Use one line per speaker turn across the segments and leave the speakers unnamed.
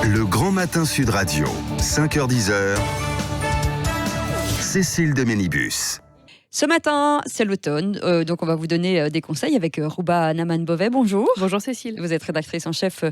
Le Grand Matin Sud Radio, 5h-10h, Cécile de Ménibus.
Ce matin, c'est l'automne, donc on va vous donner des conseils avec Rouba Naman-Beauvais. Bonjour.
Bonjour Cécile.
Vous êtes rédactrice en chef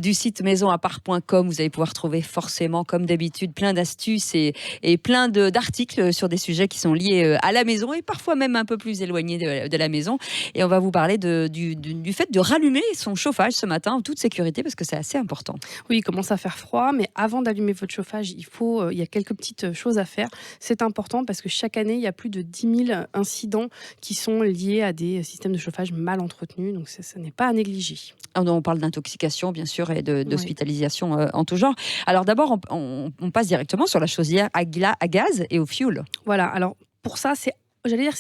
du site maisonappart.com. Vous allez pouvoir trouver forcément, comme d'habitude, plein d'astuces et plein d'articles sur des sujets qui sont liés à la maison et parfois même un peu plus éloignés de la maison. Et on va vous parler du fait de rallumer son chauffage ce matin en toute sécurité parce que c'est assez important.
Oui, il commence à faire froid, mais avant d'allumer votre chauffage, il y a quelques petites choses à faire. C'est important parce que chaque année, il y a plus de 10 000 incidents qui sont liés à des systèmes de chauffage mal entretenus, donc ça n'est pas à négliger.
On parle d'intoxication, bien sûr, et d'hospitalisation en tout genre. Alors d'abord, on passe directement sur la chaudière à gaz et au fioul.
Voilà, alors pour ça, c'est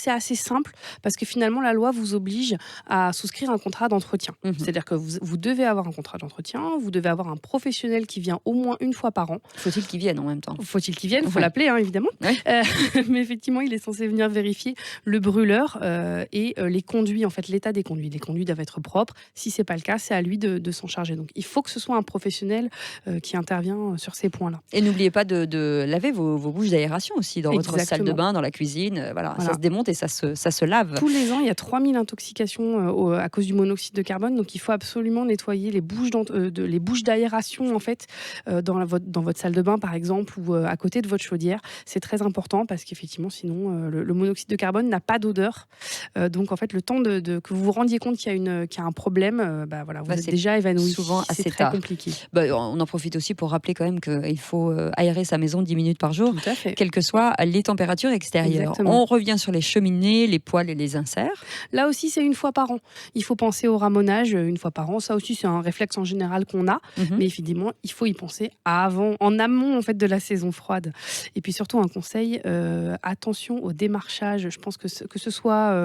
assez simple parce que finalement la loi vous oblige à souscrire un contrat d'entretien. C'est-à-dire que vous devez avoir un contrat d'entretien, vous devez avoir un professionnel qui vient au moins une fois par an.
Faut-il qu'il vienne en même temps ?
Faut-il qu'il vienne ? Il faut l'appeler, évidemment.
Ouais.
Mais effectivement, il est censé venir vérifier le brûleur et les conduits, en fait, l'état des conduits. Les conduits doivent être propres. Si c'est pas le cas, c'est à lui de s'en charger. Donc, il faut que ce soit un professionnel qui intervient sur ces points-là.
Et n'oubliez pas de laver vos bouches d'aération aussi dans votre salle de bain, dans la cuisine. Voilà. Ça se démonte et ça se lave.
Tous les ans, il y a 3000 intoxications à cause du monoxyde de carbone. Donc, il faut absolument nettoyer les bouches d'aération en fait, dans votre salle de bain, par exemple, ou à côté de votre chaudière. C'est très important parce qu'effectivement, sinon, le monoxyde de carbone n'a pas d'odeur. Donc, en fait, le temps que vous vous rendiez compte qu'il y a un problème, vous êtes déjà évanoui.
Souvent assez
très
tard.
Compliqué.
On en profite aussi pour rappeler quand même qu'il faut aérer sa maison 10 minutes par jour,
Tout à fait.
quelles que soient les températures extérieures.
Exactement.
On revient sur les cheminées, les poêles et les inserts.
Là aussi, c'est une fois par an. Il faut penser au ramonage une fois par an. Ça aussi, c'est un réflexe en général qu'on a. Mais évidemment, il faut y penser en amont en fait, de la saison froide. Et puis surtout, un conseil, attention au démarchage. Je pense que ce soit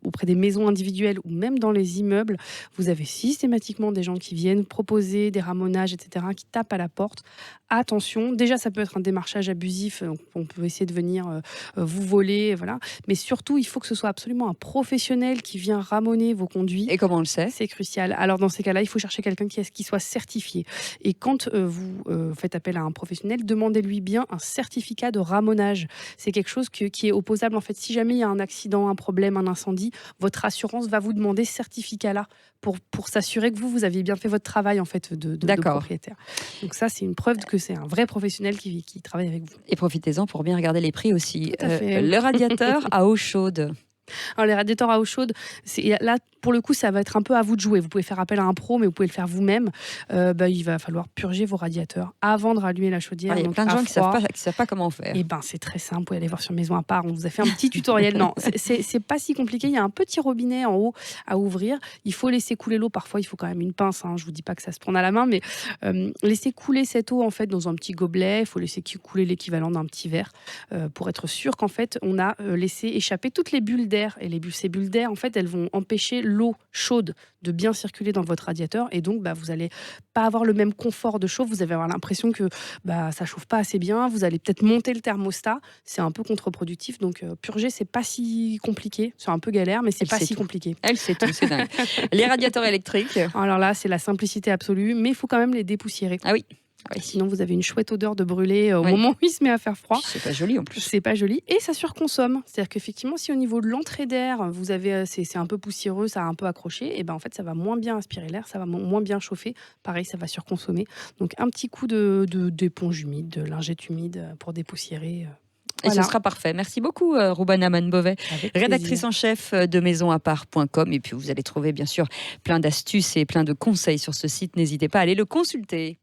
auprès des maisons individuelles ou même dans les immeubles, vous avez systématiquement des gens qui viennent proposer des ramonages, etc., qui tapent à la porte. Attention, déjà, ça peut être un démarchage abusif. On peut essayer de venir vous voler, voilà. Mais surtout, il faut que ce soit absolument un professionnel qui vient ramoner vos conduits.
Et comment on le sait ?
C'est crucial. Alors, dans ces cas-là, il faut chercher quelqu'un qui soit certifié. Et quand vous faites appel à un professionnel, demandez-lui bien un certificat de ramonage. C'est quelque chose qui est opposable. En fait, si jamais il y a un accident, un problème, un incendie, votre assurance va vous demander ce certificat-là pour s'assurer que vous aviez bien fait votre travail en fait, de propriétaire. Donc ça, c'est une preuve que c'est un vrai professionnel qui travaille avec vous.
Et profitez-en pour bien regarder les prix aussi.
Tout à fait.
Le radiateur à eau chaude.
Alors, les radiateurs à eau chaude, là, pour le coup, ça va être un peu à vous de jouer. Vous pouvez faire appel à un pro, mais vous pouvez le faire vous-même. Il va falloir purger vos radiateurs avant de rallumer la chaudière.
Il y a plein de gens qui savent pas comment faire.
Et c'est très simple. Vous pouvez aller voir sur Maison à part. On vous a fait un petit tutoriel. Non, c'est pas si compliqué. Il y a un petit robinet en haut à ouvrir. Il faut laisser couler l'eau. Parfois, il faut quand même une pince. Je vous dis pas que ça se tourne à la main, mais laissez couler cette eau en fait dans un petit gobelet. Il faut laisser couler l'équivalent d'un petit verre pour être sûr qu'en fait, on a laissé échapper toutes les bulles d'air. Et ces bulles d'air, en fait, elles vont empêcher l'eau chaude de bien circuler dans votre radiateur. Et donc, vous n'allez pas avoir le même confort de chauffe. Vous allez avoir l'impression que ça chauffe pas assez bien. Vous allez peut-être monter le thermostat. C'est un peu contre-productif. Donc, purger, c'est pas si compliqué. C'est un peu galère, mais c'est pas si compliqué.
Elle sait tout, c'est dingue. Les radiateurs électriques.
Alors là, c'est la simplicité absolue, mais il faut quand même les dépoussiérer.
Ah oui.
Sinon, vous avez une chouette odeur de brûlé au moment où il se met à faire froid.
C'est pas joli en plus.
C'est pas joli et ça surconsomme. C'est-à-dire qu'effectivement, si au niveau de l'entrée d'air, vous avez c'est un peu poussiéreux, ça a un peu accroché, et en fait, ça va moins bien aspirer l'air, ça va moins bien chauffer. Pareil, ça va surconsommer. Donc, un petit coup d'éponge humide, de lingette humide pour dépoussiérer.
Et ce sera parfait. Merci beaucoup, Rouba Naman-Beauvais, rédactrice en chef de maisonappart.com. Et puis, vous allez trouver, bien sûr, plein d'astuces et plein de conseils sur ce site. N'hésitez pas à aller le consulter.